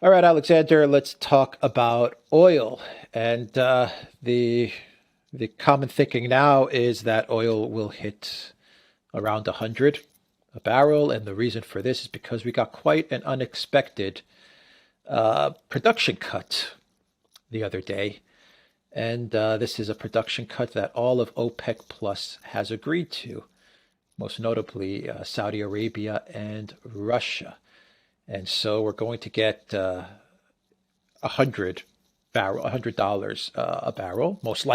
All right, Alexander, let's talk about oil. And the the common thinking now is that oil will hit around 100 a barrel, and the reason for this is because we got quite an unexpected production cut the other day. And this is a production cut that all of OPEC Plus has agreed to, most notably Saudi Arabia and Russia. And so we're going to get 100 dollars a barrel, Yes,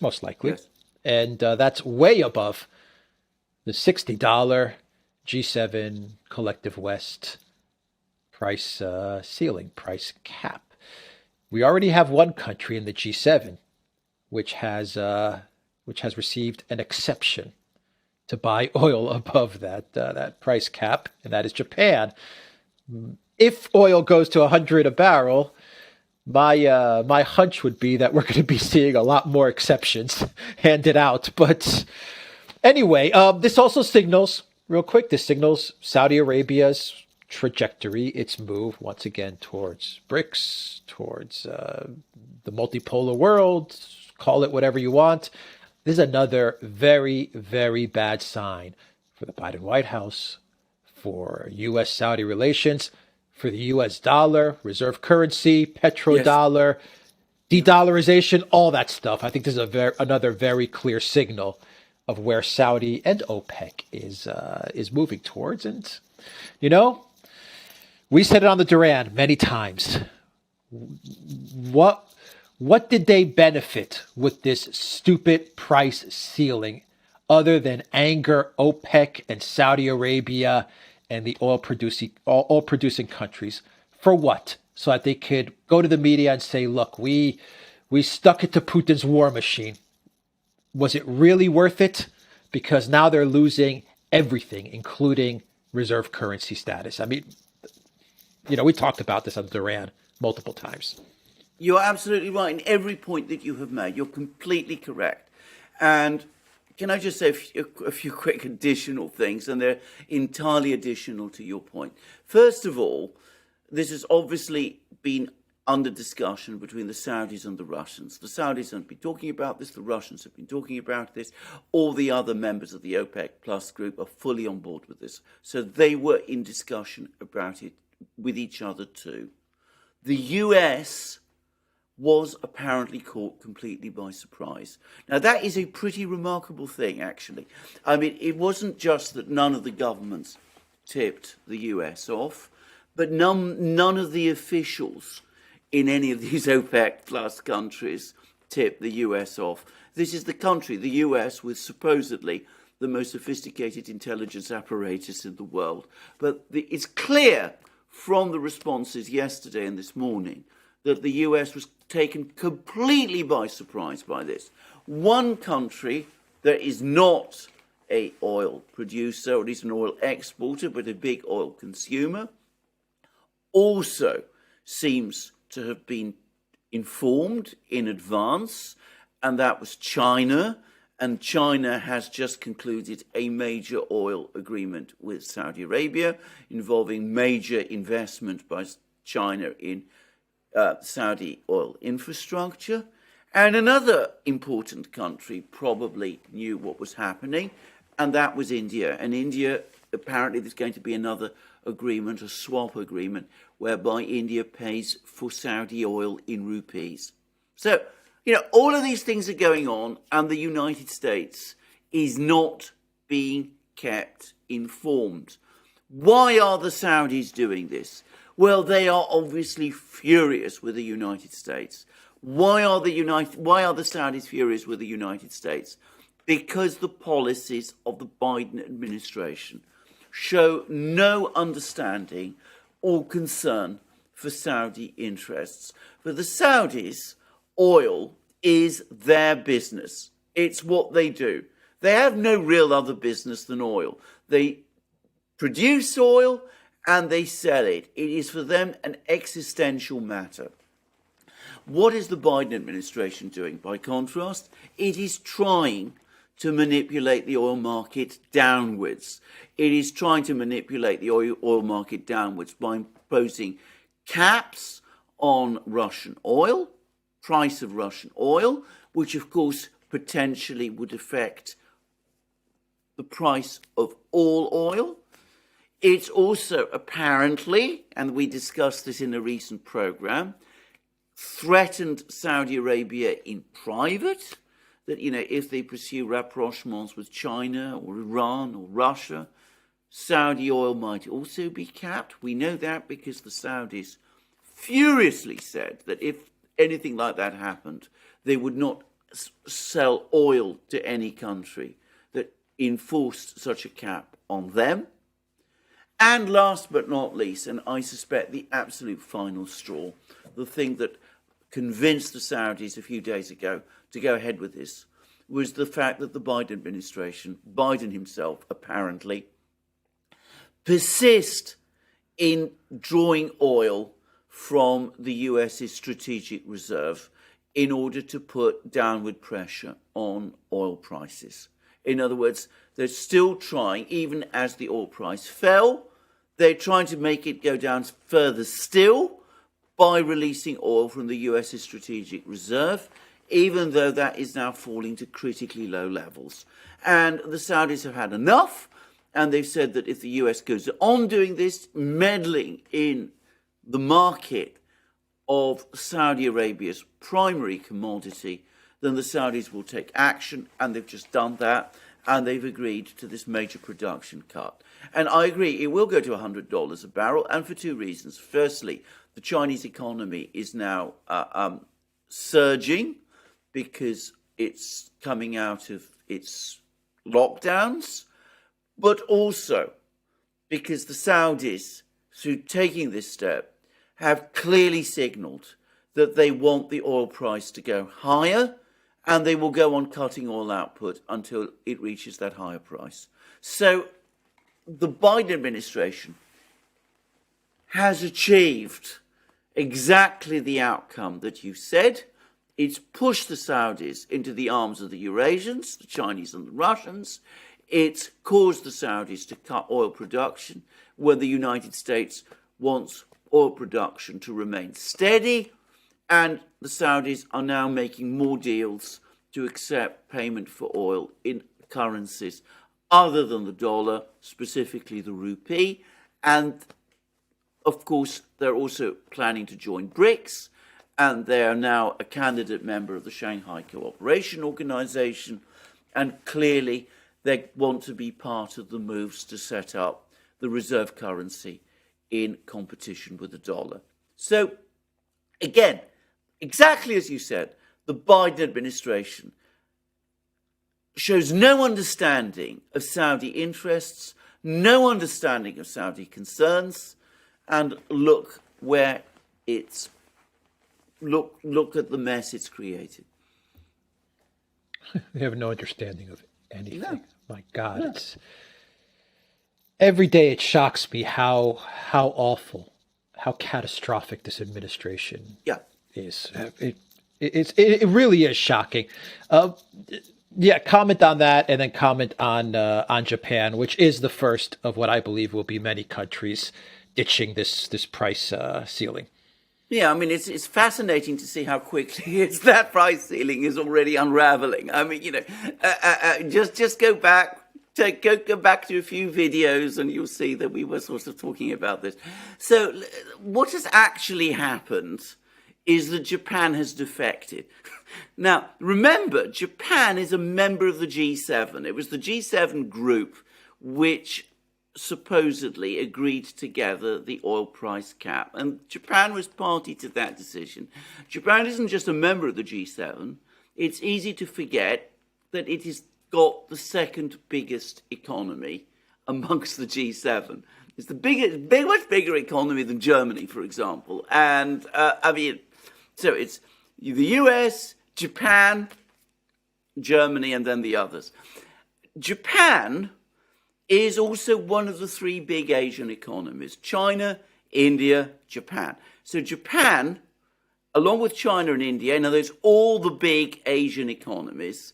most likely, yes. and that's way above the $60 G7 Collective West price ceiling, price cap. We already have one country in the G7 which has received an exception to buy oil above that price cap, and that is Japan. If oil goes to 100 a barrel, my hunch would be that we're going to be seeing a lot more exceptions handed out. But anyway, this also signals, real quick, this signals Saudi Arabia's trajectory, its move once again towards BRICS, towards the multipolar world, call it whatever you want. This is another very, very bad sign for the Biden White House, for U.S. Saudi relations, for the U.S. dollar, reserve currency, Yes. petrodollar, Yep. de-dollarization, all that stuff. I think this is another very clear signal of where Saudi and OPEC is moving towards. And you know, we said it on the Duran many times. What what did they benefit with this stupid price ceiling other than anger OPEC and Saudi Arabia and the oil producing countries? For what? So that they could go to the media and say, "Look, we stuck it to Putin's war machine." Was it really worth it? Because now they're losing everything, including reserve currency status. I mean, we talked about this on Duran multiple times. You're absolutely right in every point that you have made. You're completely correct. And can I just say a few quick additional things, and they're entirely additional to your point. First of all, this has obviously been under discussion between the Saudis and the Russians. The Saudis have been talking about this, the Russians have been talking about this. All the other members of the OPEC Plus group are fully on board with this. So they were in discussion about it with each other too. The US was apparently caught completely by surprise. Now, that is a pretty remarkable thing, actually. I mean, it wasn't just that none of the governments tipped the US off, but none of the officials in any of these OPEC plus countries tipped the US off. This is the country, the US, with supposedly the most sophisticated intelligence apparatus in the world. But it's clear from the responses yesterday and this morning that the US was taken completely by surprise by this. One country that is not a oil producer, or at least an oil exporter, but a big oil consumer, also seems to have been informed in advance, and that was China. And China has just concluded a major oil agreement with Saudi Arabia involving major investment by China in Saudi oil infrastructure. And another important country probably knew what was happening, and that was India. And India, apparently there's going to be another agreement, a swap agreement, whereby India pays for Saudi oil in rupees. So, all of these things are going on, and the United States is not being kept informed. Why are the Saudis doing this? Well, they are obviously furious with the United States. Why are the Saudis furious with the United States? Because the policies of the Biden administration show no understanding or concern for Saudi interests. For the Saudis, oil is their business. It's what they do. They have no real other business than oil. They produce oil and they sell it. It is for them an existential matter. What is the Biden administration doing? By contrast, it is trying to manipulate the oil market downwards. It is trying to manipulate the oil market downwards by imposing caps on Russian oil, price of Russian oil, which of course potentially would affect the price of all oil. It's also apparently, and we discussed this in a recent program, threatened Saudi Arabia in private, that, if they pursue rapprochements with China or Iran or Russia, Saudi oil might also be capped. We know that because the Saudis furiously said that if anything like that happened, they would not sell oil to any country that enforced such a cap on them. And last but not least, and I suspect the absolute final straw, the thing that convinced the Saudis a few days ago to go ahead with this, was the fact that the Biden administration, Biden himself apparently, persist in drawing oil from the US's strategic reserve in order to put downward pressure on oil prices. In other words, they're still trying, even as the oil price fell, they're trying to make it go down further still by releasing oil from the US's strategic reserve, even though that is now falling to critically low levels. And the Saudis have had enough, and they've said that if the US goes on doing this, meddling in the market of Saudi Arabia's primary commodity, then the Saudis will take action, and they've just done that, and they've agreed to this major production cut. And I agree, it will go to $100 a barrel, and for two reasons. Firstly, the Chinese economy is now surging because it's coming out of its lockdowns, but also because the Saudis, through taking this step, have clearly signalled that they want the oil price to go higher, and they will go on cutting oil output until it reaches that higher price. So the Biden administration has achieved exactly the outcome that you said. It's pushed the Saudis into the arms of the Eurasians, the Chinese and the Russians. It's caused the Saudis to cut oil production when the United States wants oil production to remain steady, and the Saudis are now making more deals to accept payment for oil in currencies other than the dollar, specifically the rupee. And of course, they're also planning to join BRICS, and they are now a candidate member of the Shanghai Cooperation Organization, and clearly they want to be part of the moves to set up the reserve currency in competition with the dollar. So, again, exactly as you said, the Biden administration shows no understanding of Saudi interests, no understanding of Saudi concerns, and look where it's look at the mess it's created. They have no understanding of anything. No. My God, it's every day it shocks me how awful, how catastrophic this administration is. It really is shocking. Comment on that, and then comment on Japan, which is the first of what I believe will be many countries ditching this price ceiling. Yeah, I mean, it's fascinating to see how quickly that price ceiling is already unraveling. I mean, just go back. Go back to a few videos and you'll see that we were sort of talking about this. So what has actually happened is that Japan has defected. Now, remember, Japan is a member of the G7. It was the G7 group which supposedly agreed together the oil price cap. And Japan was party to that decision. Japan isn't just a member of the G7. It's easy to forget that it is got the second biggest economy amongst the G7. It's the much bigger economy than Germany, for example. And so it's the US, Japan, Germany, and then the others. Japan is also one of the three big Asian economies: China, India, Japan. So Japan, along with China and India, in other words, all the big Asian economies,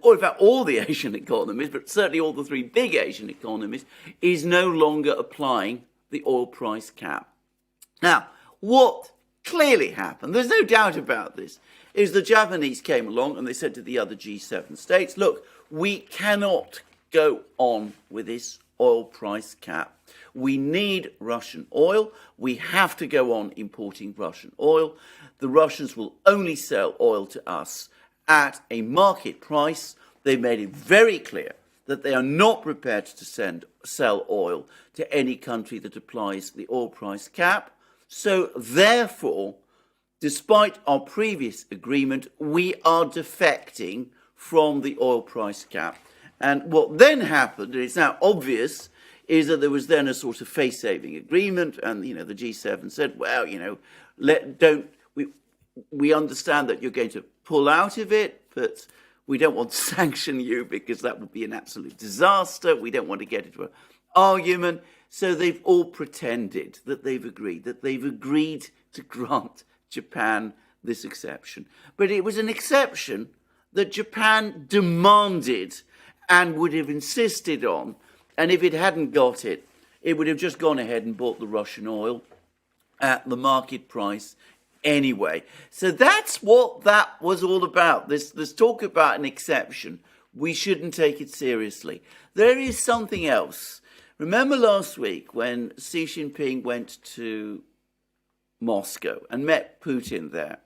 or in fact all the Asian economies, but certainly all the three big Asian economies, is no longer applying the oil price cap. Now, what clearly happened, there's no doubt about this, is the Japanese came along and they said to the other G7 states, look, we cannot go on with this oil price cap. We need Russian oil. We have to go on importing Russian oil. The Russians will only sell oil to us at a market price. They made it very clear that they are not prepared to sell oil to any country that applies the oil price cap. So therefore, despite our previous agreement, we are defecting from the oil price cap. And what then happened, and it's now obvious, is that there was then a sort of face-saving agreement, and the G7 said, well, we understand that you're going to pull out of it, but we don't want to sanction you because that would be an absolute disaster. We don't want to get into an argument. So they've all pretended that they've agreed to grant Japan this exception. But it was an exception that Japan demanded and would have insisted on. And if it hadn't got it, it would have just gone ahead and bought the Russian oil at the market price anyway. So that's what that was all about. This talk about an exception, we shouldn't take it seriously. There is something else. Remember last week when Xi Jinping went to Moscow and met Putin there,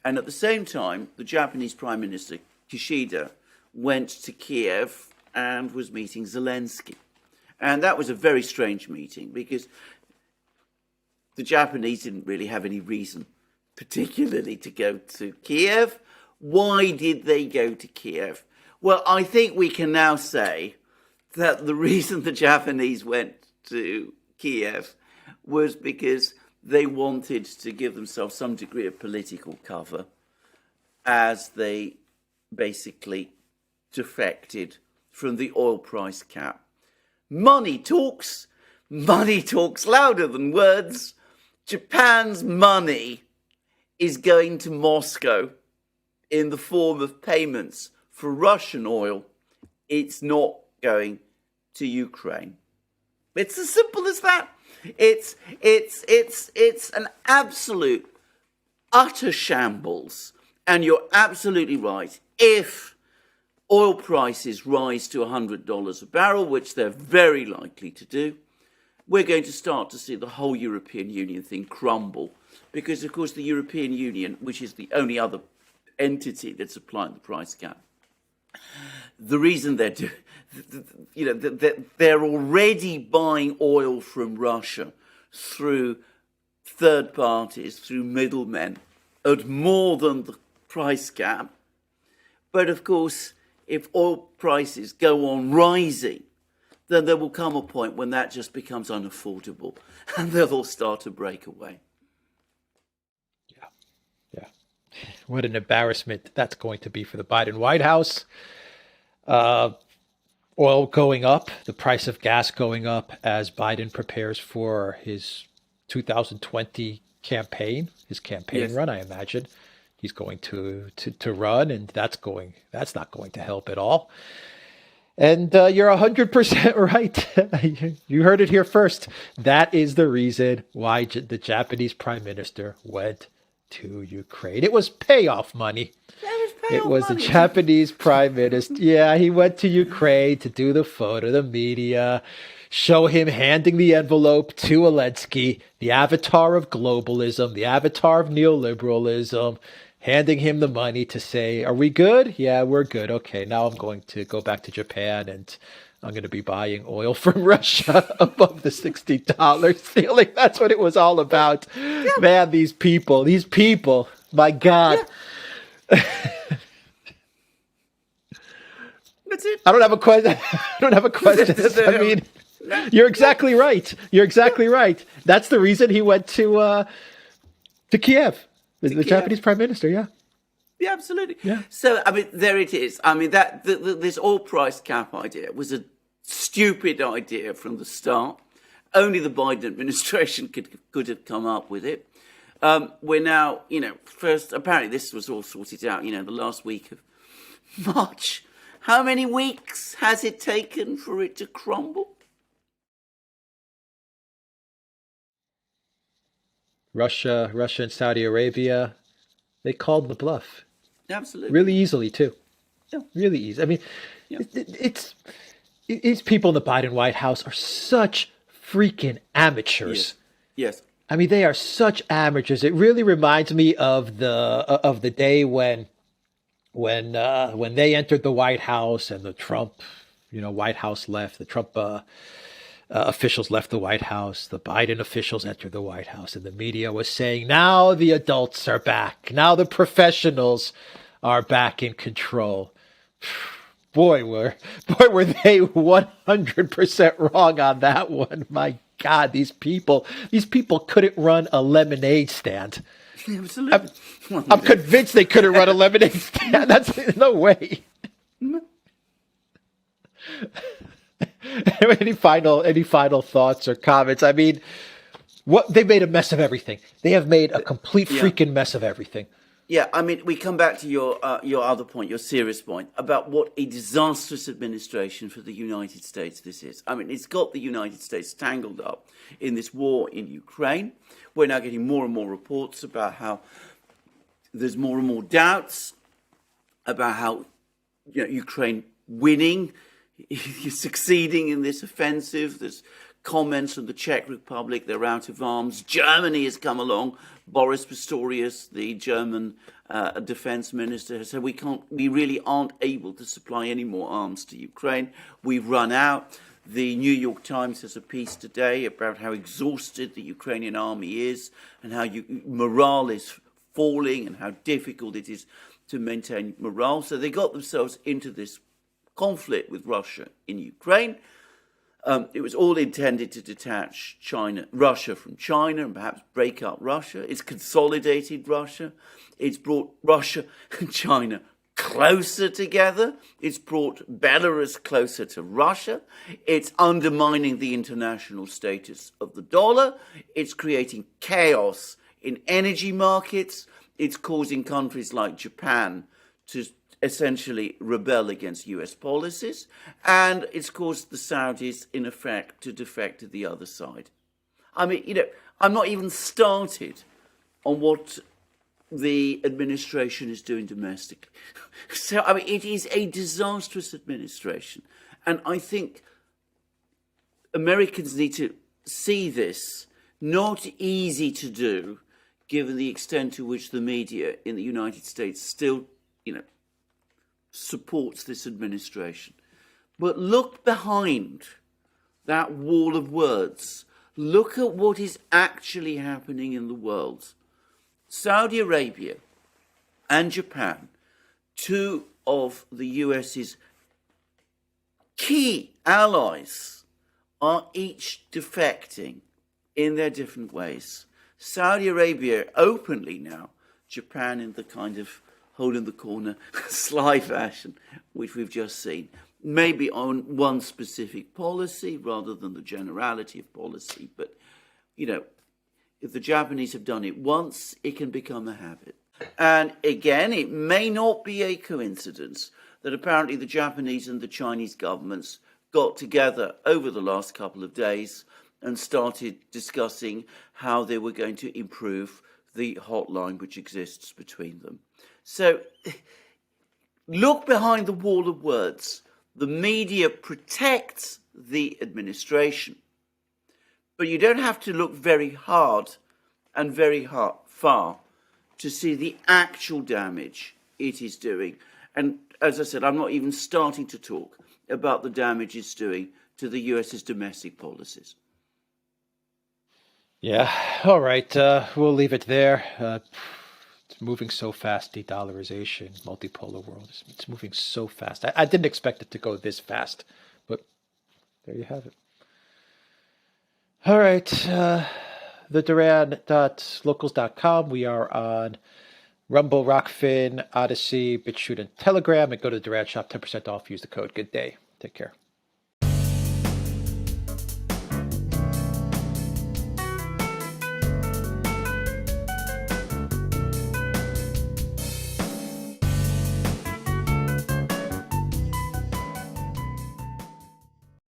and at the same time the Japanese Prime Minister Kishida went to Kiev and was meeting Zelensky. And that was a very strange meeting because the Japanese didn't really have any reason particularly to go to Kiev. Why did they go to Kiev? Well, I think we can now say that the reason the Japanese went to Kiev was because they wanted to give themselves some degree of political cover as they basically defected from the oil price cap. Money talks louder than words. Japan's money is going to Moscow in the form of payments for Russian oil. It's not going to Ukraine. It's as simple as that. It's an absolute, utter shambles. And you're absolutely right. If oil prices rise to $100 a barrel, which they're very likely to do, we're going to start to see the whole European Union thing crumble. Because, of course, the European Union, which is the only other entity that's applying the price cap, the reason they're already buying oil from Russia through third parties, through middlemen, at more than the price cap. But, of course, if oil prices go on rising, then there will come a point when that just becomes unaffordable and they'll all start to break away. Yeah. What an embarrassment that's going to be for the Biden White House. Oil going up, the price of gas going up as Biden prepares for his 2020 campaign, his campaign run, I imagine. He's going to run, and that's not going to help at all. And you're 100% right. You heard it here first. That is the reason why the Japanese Prime Minister went to Ukraine. It was payoff money. It was the Japanese Prime Minister. Yeah, he went to Ukraine to do the photo, the media, show him handing the envelope to Zelensky, the avatar of globalism, the avatar of neoliberalism, handing him the money to say, are we good? Yeah, we're good. Okay, now I'm going to go back to Japan and I'm going to be buying oil from Russia above the $60 ceiling. That's what it was all about. Yeah. Man, these people, my God. Yeah. That's it. I don't have a question. I mean, you're exactly right. Right. That's the reason he went to Kiev. The Japanese Prime Minister, yeah. Yeah, absolutely. Yeah. So, I mean, there it is. I mean, this oil price cap idea was a stupid idea from the start. Only the Biden administration could have come up with it. We're now, first, apparently this was all sorted out, the last week of March. How many weeks has it taken for it to crumble? Russia and Saudi Arabia, they called the bluff Absolutely. really easily too. Yeah. Really easy. I mean, Yeah. it's people in the Biden White House are such freaking amateurs. Yes. I mean, they are such amateurs. It really reminds me of the day when they entered the White House and the Trump, White House left. The Trump officials left the White House. The Biden officials entered the White House, and the media was saying, "Now the adults are back. Now the professionals are back in control." Boy, were they 100% wrong on that one. My God, these people couldn't run a lemonade stand. Absolutely. I'm convinced they couldn't run a lemonade stand. That's no way. Any final thoughts or comments? I mean, they made a mess of everything. They have made a complete freaking mess of everything. Yeah, I mean, we come back to your other point, your serious point about what a disastrous administration for the United States this is. I mean, it's got the United States tangled up in this war in Ukraine. We're now getting more and more reports about how there's more and more doubts about how Ukraine winning, succeeding in this offensive. There's comments from the Czech Republic, they're out of arms. Germany has come along. Boris Pistorius, the German defense minister, has said we really aren't able to supply any more arms to Ukraine. We've run out. The New York Times has a piece today about how exhausted the Ukrainian army is and how morale is falling and how difficult it is to maintain morale. So they got themselves into this conflict with Russia in Ukraine. It was all intended to detach Russia from China and perhaps break up Russia. It's consolidated Russia. It's brought Russia and China closer together. It's brought Belarus closer to Russia. It's undermining the international status of the dollar. It's creating chaos in energy markets. It's causing countries like Japan to essentially rebel against US policies, and it's caused the Saudis, in effect, to defect to the other side. I mean, I'm not even started on what the administration is doing domestically. So, I mean, it is a disastrous administration, and I think Americans need to see this. Not easy to do, given the extent to which the media in the United States still, supports this administration. But look behind that wall of words. Look at what is actually happening in the world. Saudi Arabia and Japan, two of the US's key allies, are each defecting in their different ways. Saudi Arabia openly now, Japan in the kind of hole in the corner, sly fashion, which we've just seen, maybe on one specific policy rather than the generality of policy. But, if the Japanese have done it once, it can become a habit. And again, it may not be a coincidence that apparently the Japanese and the Chinese governments got together over the last couple of days and started discussing how they were going to improve the hotline which exists between them. So look behind the wall of words. The media protects the administration, but you don't have to look very hard and very far to see the actual damage it is doing. And as I said, I'm not even starting to talk about the damage it's doing to the US's domestic policies. Yeah, all right. We'll leave it there. It's moving so fast, de-dollarization, multipolar world. It's moving so fast. I didn't expect it to go this fast, but there you have it. All right. The Duran.locals.com. We are on Rumble, Rockfin, Odyssey, BitChute, and Telegram. And go to the Duran shop, 10% off. Use the code. Good day. Take care.